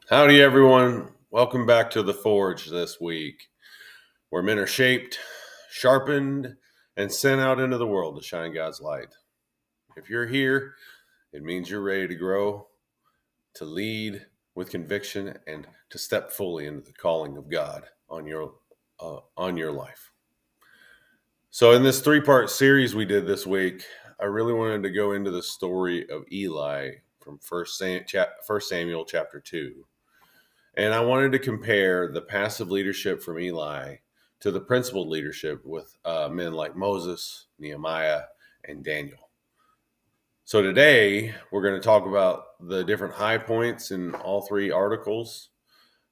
Howdy, everyone. Welcome back to the Forge this week, where men are shaped, sharpened, and sent out into the world to shine God's light. If you're here, it means you're ready to grow, to lead with conviction, and to step fully into the calling of God on your life. So, in this three-part series we did this week, I really wanted to go into the story of Eli from First Samuel chapter 2. And I wanted to compare the passive leadership from Eli to the principled leadership with men like Moses, Nehemiah, and Daniel. So today we're going to talk about the different high points in all three articles.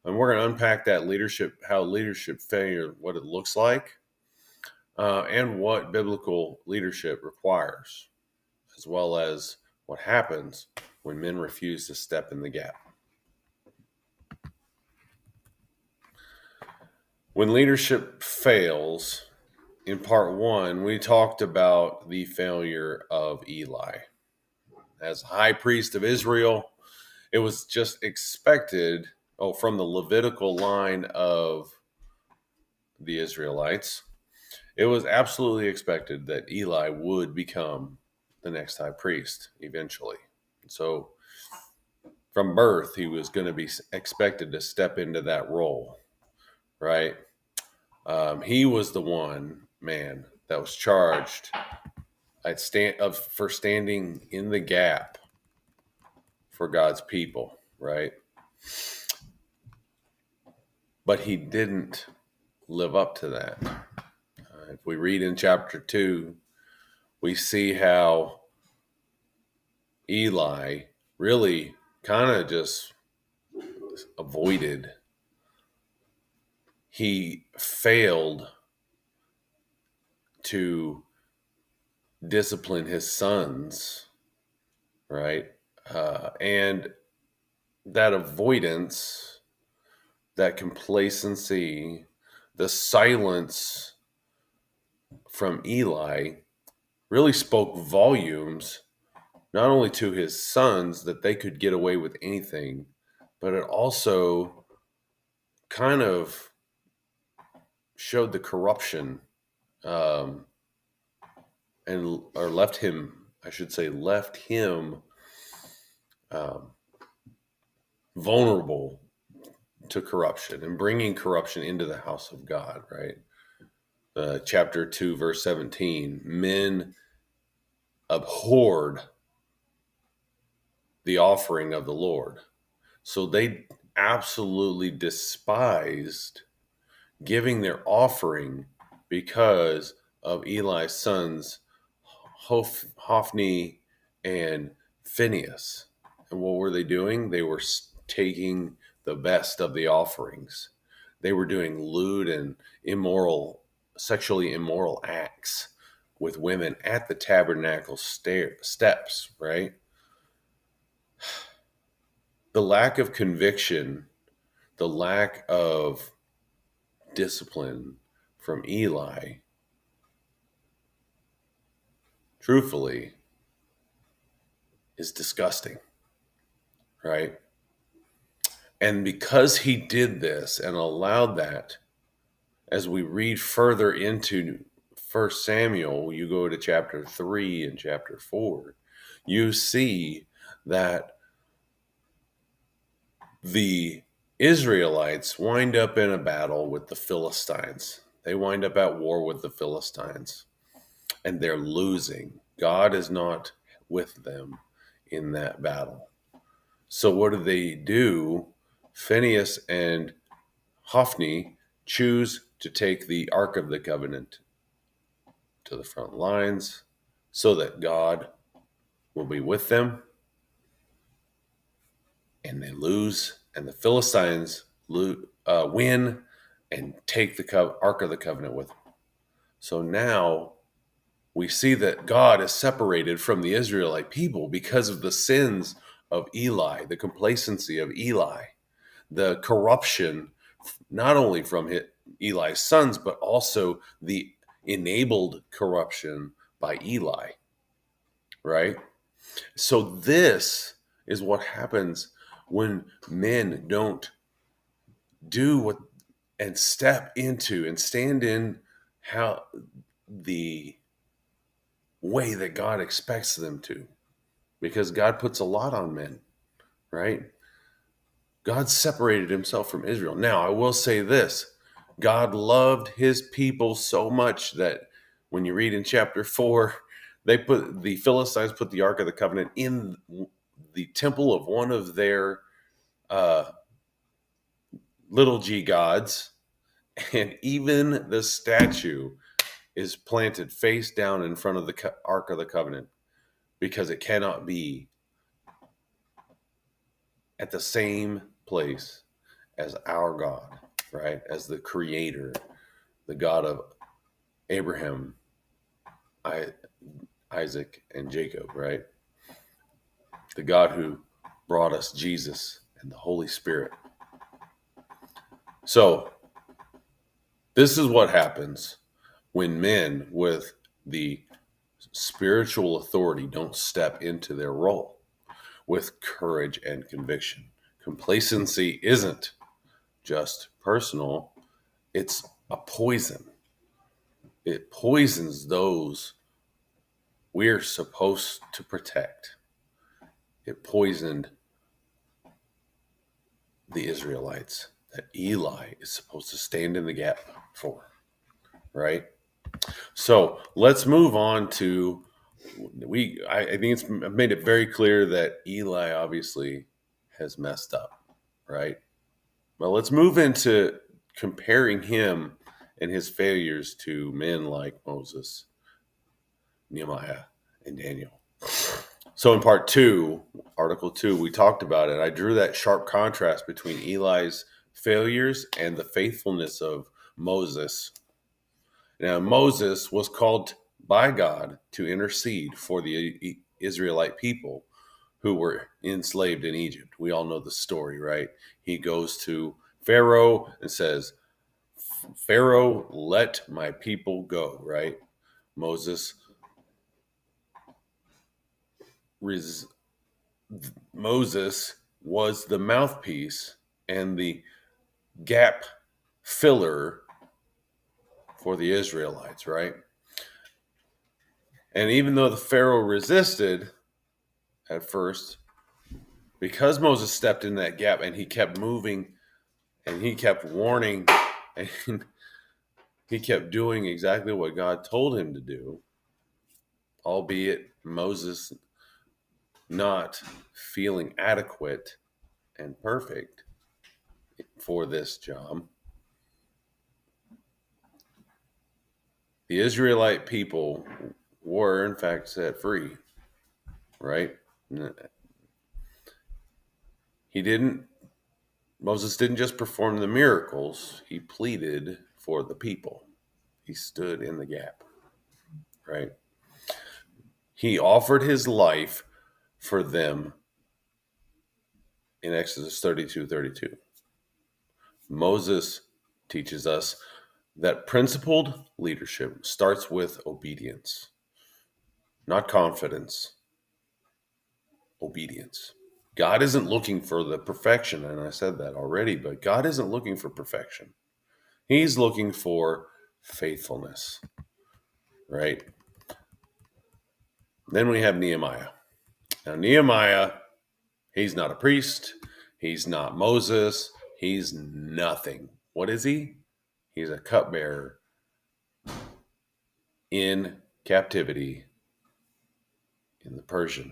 And we're going to unpack that leadership, how leadership failure, what it looks like, and what biblical leadership requires, as well as what happens when men refuse to step in the gap. When leadership fails, in part one, we talked about the failure of Eli. As high priest of Israel, it was just expected, from the Levitical line of the Israelites, it was absolutely expected that Eli would become the next high priest eventually. So from birth, he was going to be expected to step into that role, right? He was the one man that was charged for standing in the gap for God's people, right? But he didn't live up to that. If we read in chapter 2, we see how Eli really kind of just avoided. He failed to discipline his sons, right? And that avoidance, that complacency, the silence from Eli really spoke volumes, not only to his sons that they could get away with anything, but it also kind of showed the corruption left him vulnerable to corruption and bringing corruption into the house of God, right? Chapter 2, verse 17, men abhorred the offering of the Lord. So they absolutely despised giving their offering because of Eli's sons, Hophni and Phinehas. And what were they doing? They were taking the best of the offerings. They were doing lewd and sexually immoral acts with women at the tabernacle steps, right? The lack of conviction, the lack of discipline from Eli, truthfully, is disgusting, right? And because he did this and allowed that, as we read further into First Samuel, you go to chapter 3 and chapter 4, you see that the Israelites wind up in a battle with the Philistines. They wind up at war with the Philistines, and they're losing. God is not with them in that battle. So what do? Phinehas and Hophni choose to take the Ark of the Covenant to the front lines so that God will be with them. And they lose, and the Philistines win and take the Ark of the Covenant with them. So now we see that God is separated from the Israelite people because of the sins of Eli, the complacency of Eli, the corruption, not only from Eli's sons, but also the enabled corruption by Eli, right? So this is what happens when men don't do what and step into and stand in how the way that God expects them to, because God puts a lot on men, right? God separated himself from Israel. Now, I will say this: God loved his people so much that when you read in chapter 4, the Philistines put the Ark of the Covenant in the temple of one of their uh, little g gods, and even the statue is planted face down in front of the Ark of the Covenant because it cannot be at the same place as our God, right? As the creator, the God of Abraham, Isaac, and Jacob, right? The God who brought us Jesus and the Holy Spirit. So, this is what happens when men with the spiritual authority don't step into their role with courage and conviction. Complacency isn't just personal, it's a poison. It poisons those we're supposed to protect. It poisoned the Israelites that Eli is supposed to stand in the gap for, right? So let's move on to I think it's made it very clear that Eli obviously has messed up, right? Well, let's move into comparing him and his failures to men like Moses, Nehemiah, and Daniel. So in part 2, article 2, we talked about it. I drew that sharp contrast between Eli's failures and the faithfulness of Moses. Now, Moses was called by God to intercede for the Israelite people who were enslaved in Egypt. We all know the story, right? He goes to Pharaoh and says, Pharaoh, let my people go, right? Moses was the mouthpiece and the gap filler for the Israelites, right? And even though the Pharaoh resisted at first, because Moses stepped in that gap and he kept moving and he kept warning and he kept doing exactly what God told him to do, albeit Moses not feeling adequate and perfect for this job. The Israelite people were, in fact, set free, right? Moses didn't just perform the miracles, he pleaded for the people. He stood in the gap, right? He offered his life for them in Exodus 32:32. Moses teaches us that principled leadership starts with obedience, not confidence, obedience. God isn't looking for the perfection, and I said that already, but God isn't looking for perfection. He's looking for faithfulness, right? Then we have Nehemiah. Now, Nehemiah, he's not a priest. He's not Moses. He's nothing. What is he? He's a cupbearer in captivity in the Persian,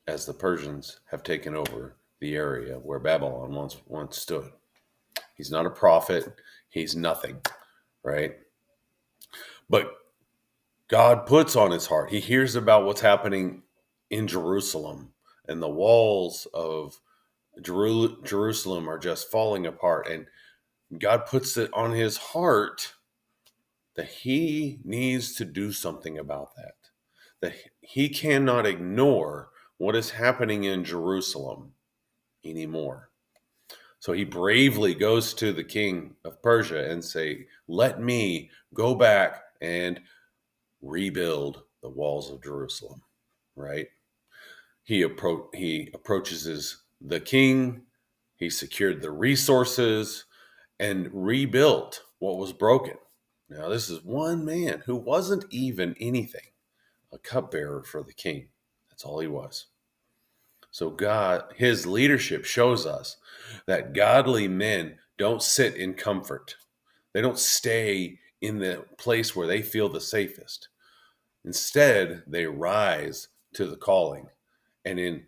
as the Persians have taken over the area where Babylon once stood. He's not a prophet. He's nothing, right? But God puts on his heart. He hears about what's happening in Jerusalem, and the walls of Jerusalem are just falling apart. And God puts it on his heart that he needs to do something about that he cannot ignore what is happening in Jerusalem anymore. So he bravely goes to the king of Persia and say, let me go back and rebuild the walls of Jerusalem, right? He approaches his the king, he secured the resources, and rebuilt what was broken. Now, this is one man who wasn't even anything, a cupbearer for the king. That's all he was. So God, his leadership shows us that godly men don't sit in comfort. They don't stay in the place where they feel the safest. Instead, they rise to the calling. And in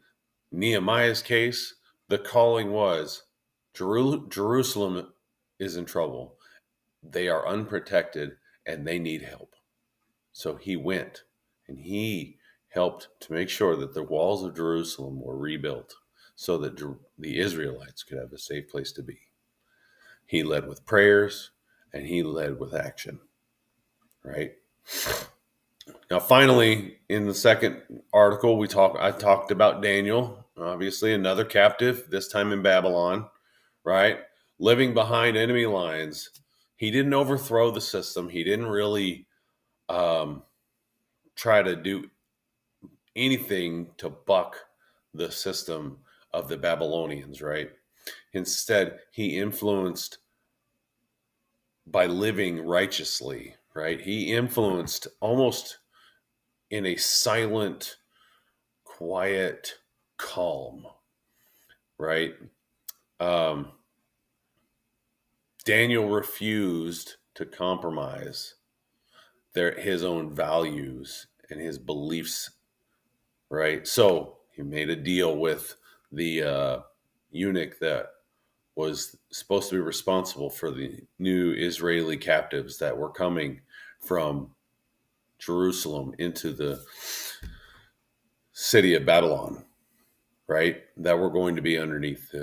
Nehemiah's case, the calling was Jerusalem is in trouble. They are unprotected and they need help. So he went and he helped to make sure that the walls of Jerusalem were rebuilt so that the Israelites could have a safe place to be. He led with prayers and he led with action, right? Now, finally, in the second article, I talked about Daniel, obviously another captive, this time in Babylon, right? Living behind enemy lines. He didn't overthrow the system. He didn't really try to do anything to buck the system of the Babylonians, right? Instead, he influenced by living righteously, right? He influenced almost in a silent, quiet calm, right? Daniel refused to compromise his own values and his beliefs, right? So he made a deal with the eunuch that was supposed to be responsible for the new Israeli captives that were coming from Jerusalem into the city of Babylon, right? That were going to be underneath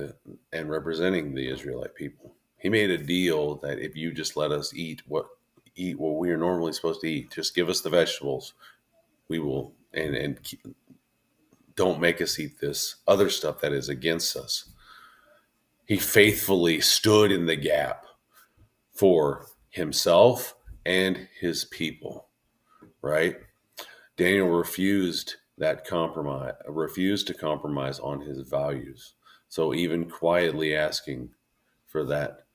and representing the Israelite people. He made a deal that if you just let us eat what we are normally supposed to eat, just give us the vegetables, we will, and don't make us eat this other stuff that is against us. He faithfully stood in the gap for himself and his people, right? Daniel refused to compromise on his values. So even quietly asking for that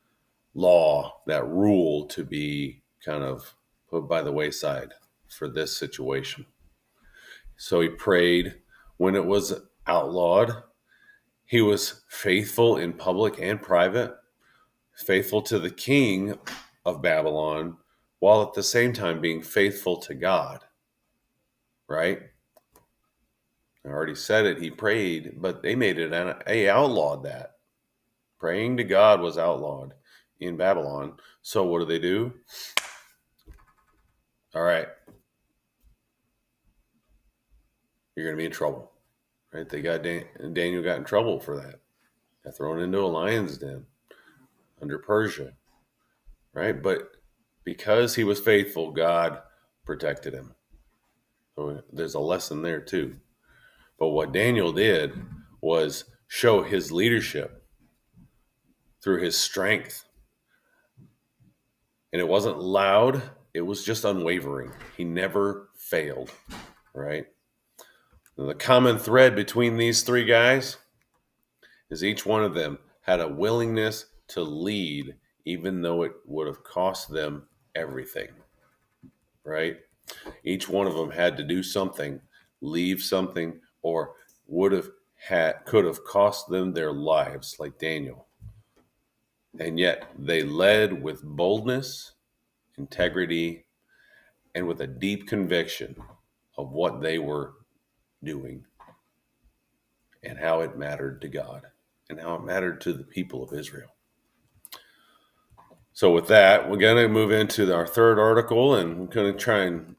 law, that rule to be kind of put by the wayside for this situation. So he prayed when it was outlawed. He was faithful in public and private, faithful to the king of Babylon, while at the same time being faithful to God, right? I already said it. He prayed, but they made it outlawed that. Praying to God was outlawed in Babylon. So what do? All right, you're going to be in trouble, right? Daniel got in trouble for that. Got thrown into a lion's den under Persia, right? But because he was faithful, God protected him. So there's a lesson there too. But what Daniel did was show his leadership through his strength. And it wasn't loud, it was just unwavering. He never failed, right? And the common thread between these three guys is each one of them had a willingness to lead, even though it would have cost them everything, right? Each one of them had to do something, leave something, or could have cost them their lives, like Daniel. And yet they led with boldness, integrity, and with a deep conviction of what they were doing and how it mattered to God and how it mattered to the people of Israel. So with that, we're going to move into our third article, and we're going to try and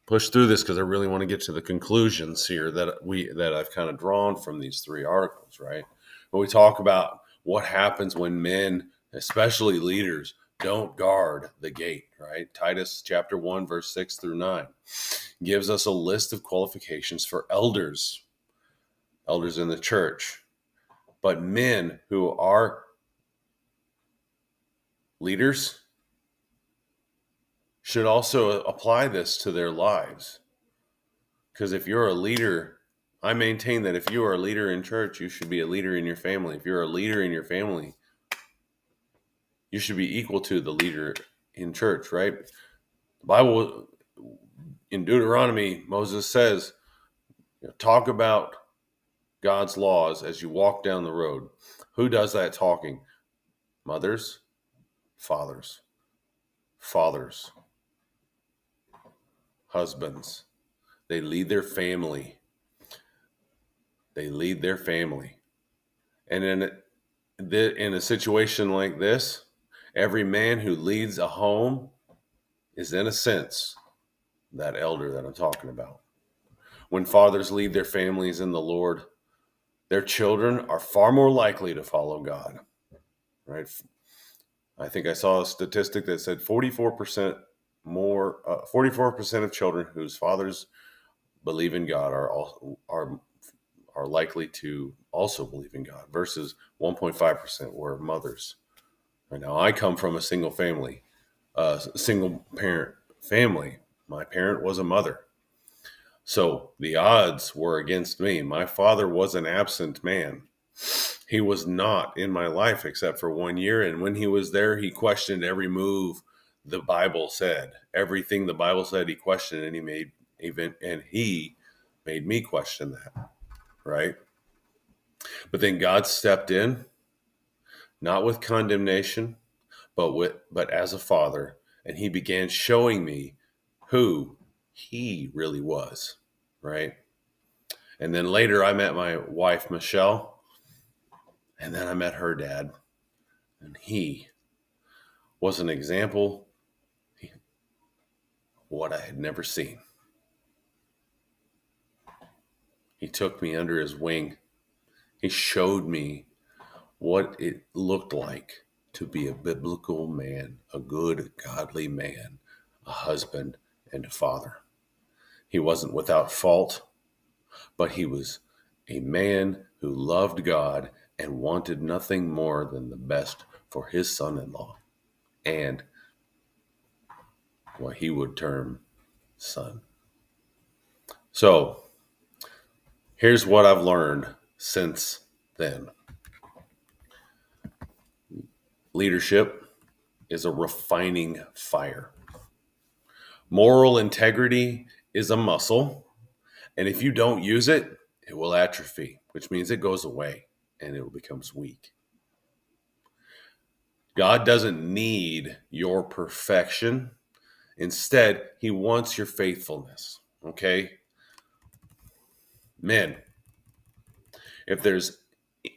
push through this because I really want to get to the conclusions here that I've kind of drawn from these three articles, right? When we talk about what happens when men, especially leaders, don't guard the gate, right? Titus chapter 1, verse 6 through 9 gives us a list of qualifications for elders in the church. But men who are leaders should also apply this to their lives. Because if you're a leader I maintain that if you are a leader in church, you should be a leader in your family. If you're a leader in your family, you should be equal to the leader in church, right? The Bible, in Deuteronomy, Moses says, talk about God's laws as you walk down the road. Who does that talking? Mothers, fathers, husbands. They lead their family. And in a situation like this, every man who leads a home is, in a sense, that elder that I'm talking about. When fathers lead their families in the Lord, their children are far more likely to follow God, right? I think I saw a statistic that said 44% of children whose fathers believe in God are likely to also believe in God, versus 1.5% were mothers. Right now, I come from a single parent family. My parent was a mother. So the odds were against me. My father was an absent man. He was not in my life except for 1 year. And when he was there, he questioned every move the Bible said. Everything the Bible said, he questioned, and he made me question that, right? But then God stepped in, not with condemnation, but as a father, and he began showing me who he really was, right? And then later I met my wife, Michelle, and then I met her dad, and he was an example of what I had never seen. He took me under his wing. He showed me what it looked like to be a biblical man, a good, godly man, a husband, and a father. He wasn't without fault, but he was a man who loved God and wanted nothing more than the best for his son-in-law and what he would term son. So here's what I've learned since then. Leadership is a refining fire. Moral integrity is a muscle, and if you don't use it, it will atrophy, which means it goes away and it becomes weak. God doesn't need your perfection. Instead, he wants your faithfulness, okay? Men, if there's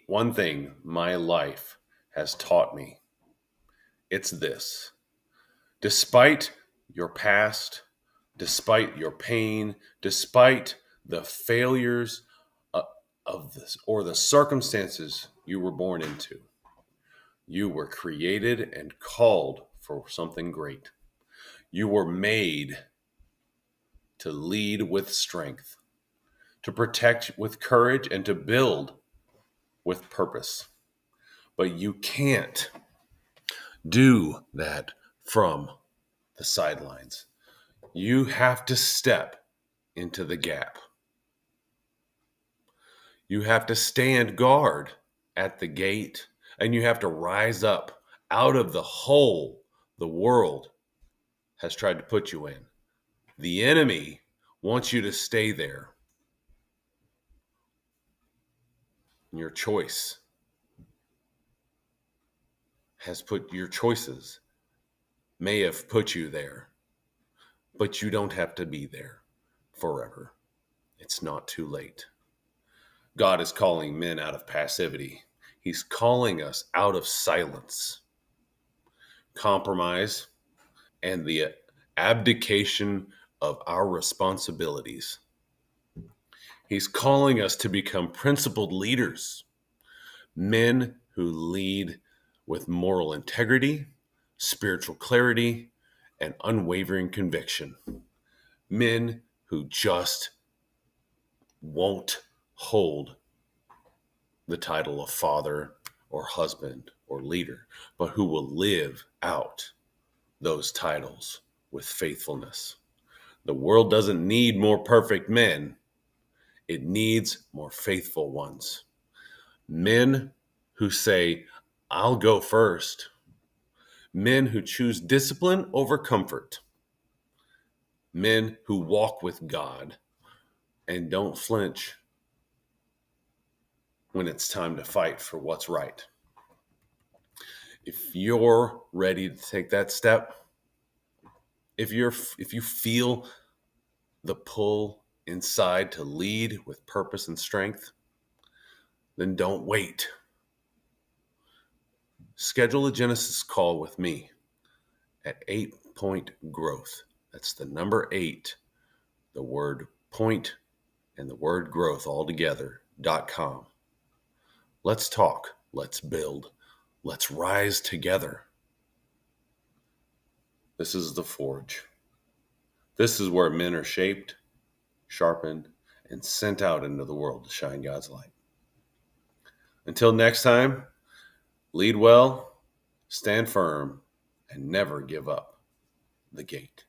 one thing my life has taught me, it's this. Despite your past, despite your pain, despite the failures of this or the circumstances you were born into, you were created and called for something great. You were made to lead with strength, to protect with courage, and to build with purpose. But you can't do that from the sidelines. You have to step into the gap. You have to stand guard at the gate, and you have to rise up out of the hole the world has tried to put you in. The enemy wants you to stay there. Your choices may have put you there, but you don't have to be there forever. It's not too late. God is calling men out of passivity. He's calling us out of silence, compromise, and the abdication of our responsibilities. He's calling us to become principled leaders, men who lead with moral integrity, spiritual clarity, and unwavering conviction. Men who just won't hold the title of father or husband or leader, but who will live out those titles with faithfulness. The world doesn't need more perfect men. It needs more faithful ones. Men who say, I'll go first. Men who choose discipline over comfort. Men who walk with God and don't flinch when it's time to fight for what's right. If you're ready to take that step, if you feel the pull inside to lead with purpose and strength, then don't wait. Schedule a Genesis call with me at 8 Point Growth. That's the number 8, the word point, and the word growth all together.com. Let's talk. Let's build. Let's rise together. This is the Forge. This is where men are shaped, sharpened, and sent out into the world to shine God's light. Until next time, lead well, stand firm, and never give up the gate.